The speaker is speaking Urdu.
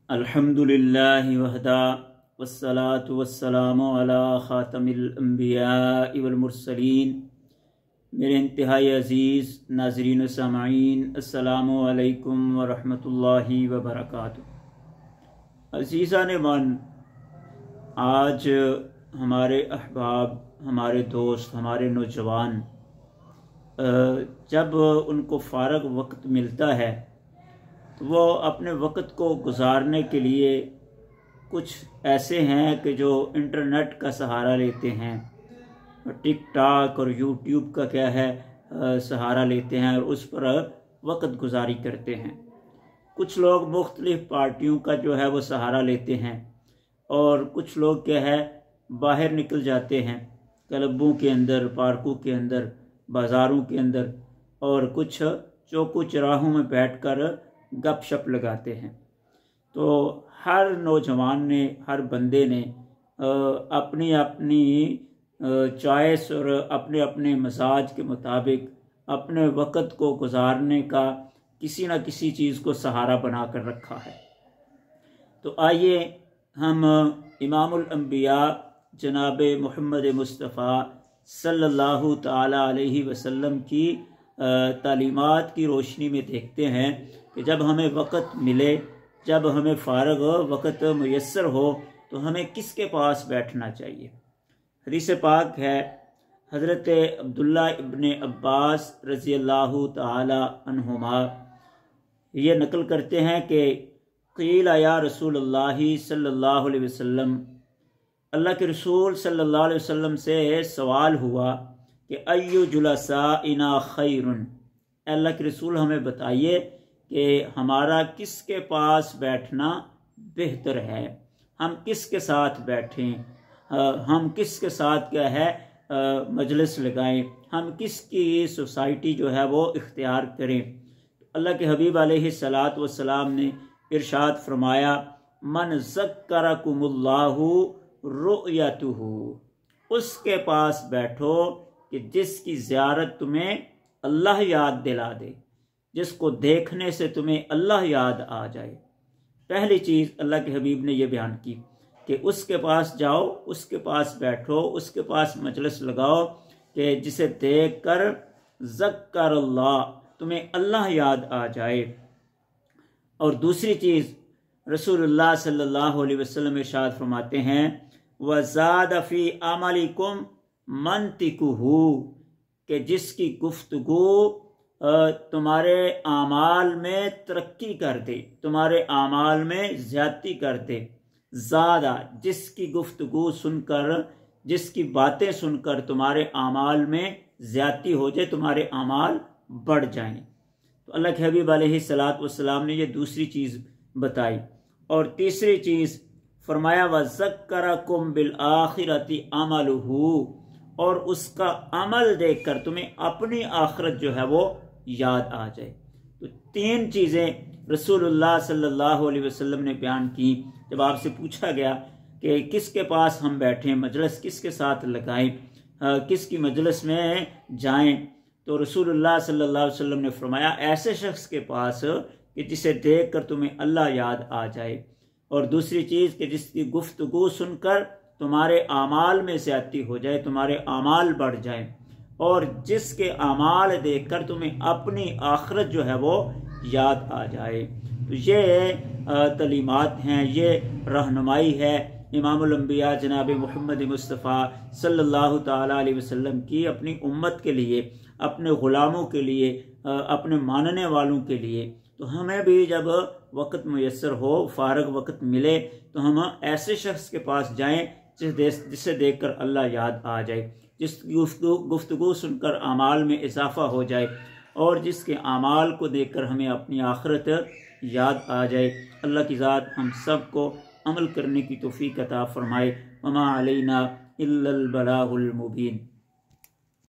الحمدللہ وحدہ والصلاة والسلام علی خاتم الانبیاء والمرسلین۔ میرے انتہائی عزیز ناظرین و سامعین، السلام علیکم ورحمۃ اللہ وبرکاتہ۔ عزیزان من، آج ہمارے احباب، ہمارے دوست، ہمارے نوجوان جب ان کو فارغ وقت ملتا ہے تو وہ اپنے وقت کو گزارنے کے لیے کچھ ایسے ہیں کہ جو انٹرنیٹ کا سہارا لیتے ہیں، ٹک ٹاک اور یوٹیوب کا سہارا لیتے ہیں اور اس پر وقت گزاری کرتے ہیں۔ کچھ لوگ مختلف پارٹیوں کا وہ سہارا لیتے ہیں، اور کچھ لوگ باہر نکل جاتے ہیں کلبوں کے اندر، پارکوں کے اندر، بازاروں کے اندر، اور کچھ چوکو چراہوں میں بیٹھ کر گپ شپ لگاتے ہیں۔ تو ہر نوجوان نے، ہر بندے نے اپنی اپنی چوائس اور اپنے اپنے مزاج کے مطابق اپنے وقت کو گزارنے کا کسی نہ کسی چیز کو سہارا بنا کر رکھا ہے۔ تو آئیے ہم امام الانبیاء جناب محمد مصطفیٰ صلی اللہ تعالی علیہ وسلم کی تعلیمات کی روشنی میں دیکھتے ہیں کہ جب ہمیں وقت ملے، جب ہمیں فارغ وقت میسر ہو تو ہمیں کس کے پاس بیٹھنا چاہیے۔ حدیث پاک ہے، حضرت عبداللہ ابن عباس رضی اللہ تعالی عنہما یہ نقل کرتے ہیں کہ قیل یا رسول اللہ صلی اللہ علیہ وسلم، اللہ کے رسول صلی اللہ علیہ وسلم سے سوال ہوا کہ ایو جلسائنا خیر، اللہ کے رسول ہمیں بتائیے کہ ہمارا کس کے پاس بیٹھنا بہتر ہے، ہم کس کے ساتھ بیٹھیں، ہم کس کے ساتھ مجلس لگائیں، ہم کس کی سوسائٹی وہ اختیار کریں۔ اللہ کے حبیب علیہ السلام نے ارشاد فرمایا، من ذکرکم اللہ رؤیتہ، اس کے پاس بیٹھو کہ جس کی زیارت تمہیں اللہ یاد دلا دے، جس کو دیکھنے سے تمہیں اللہ یاد آ جائے۔ پہلی چیز اللہ کے حبیب نے یہ بیان کی کہ اس کے پاس جاؤ، اس کے پاس بیٹھو، اس کے پاس مجلس لگاؤ کہ جسے دیکھ کر ذکر اللہ، تمہیں اللہ یاد آ جائے۔ اور دوسری چیز رسول اللہ صلی اللہ علیہ وسلم ارشاد فرماتے ہیں، وَزَادَ فِي عَمَلِكُمْ مَنْطِقُهُ، کہ جس کی گفتگو تمہارے اعمال میں ترقی کر دے، تمہارے اعمال میں زیادتی کر دے۔ زیادہ، جس کی گفتگو سن کر، جس کی باتیں سن کر تمہارے اعمال میں زیادتی ہو جائے، تمہارے اعمال بڑھ جائیں۔ تو اللہ کے حبیب علیہ السلام نے یہ دوسری چیز بتائی۔ اور تیسری چیز فرمایا، وَذَكَّرَكُمْ بِالْآخِرَةِ عَمَلُهُ، اور اس کا عمل دیکھ کر تمہیں اپنی آخرت وہ یاد آ جائے۔ تو تین چیزیں رسول اللہ صلی اللہ علیہ وسلم نے بیان کی۔ جب آپ سے پوچھا گیا کہ کس کے پاس ہم بیٹھیں، مجلس کس کے ساتھ لگائیں، کس کی مجلس میں جائیں، تو رسول اللہ صلی اللہ علیہ وسلم نے فرمایا، ایسے شخص کے پاس کہ جسے دیکھ کر تمہیں اللہ یاد آ جائے۔ اور دوسری چیز کہ جس کی گفتگو سن کر تمہارے اعمال میں زیادتی ہو جائے، تمہارے اعمال بڑھ جائیں، اور جس کے اعمال دیکھ کر تمہیں اپنی آخرت وہ یاد آ جائے۔ تو یہ تعلیمات ہیں، یہ رہنمائی ہے امام الانبیاء جناب محمد مصطفیٰ صلی اللہ تعالی علیہ وسلم کی اپنی امت کے لیے، اپنے غلاموں کے لیے، اپنے ماننے والوں کے لیے۔ تو ہمیں بھی جب وقت میسر ہو، فارغ وقت ملے، تو ہم ایسے شخص کے پاس جائیں جسے دیکھ کر اللہ یاد آ جائے، جس کی گفتگو سن کر اعمال میں اضافہ ہو جائے، اور جس کے اعمال کو دیکھ کر ہمیں اپنی آخرت یاد آ جائے۔ اللہ کی ذات ہم سب کو عمل کرنے کی توفیق عطا فرمائے۔ وما علینا الا البلاغ المبین۔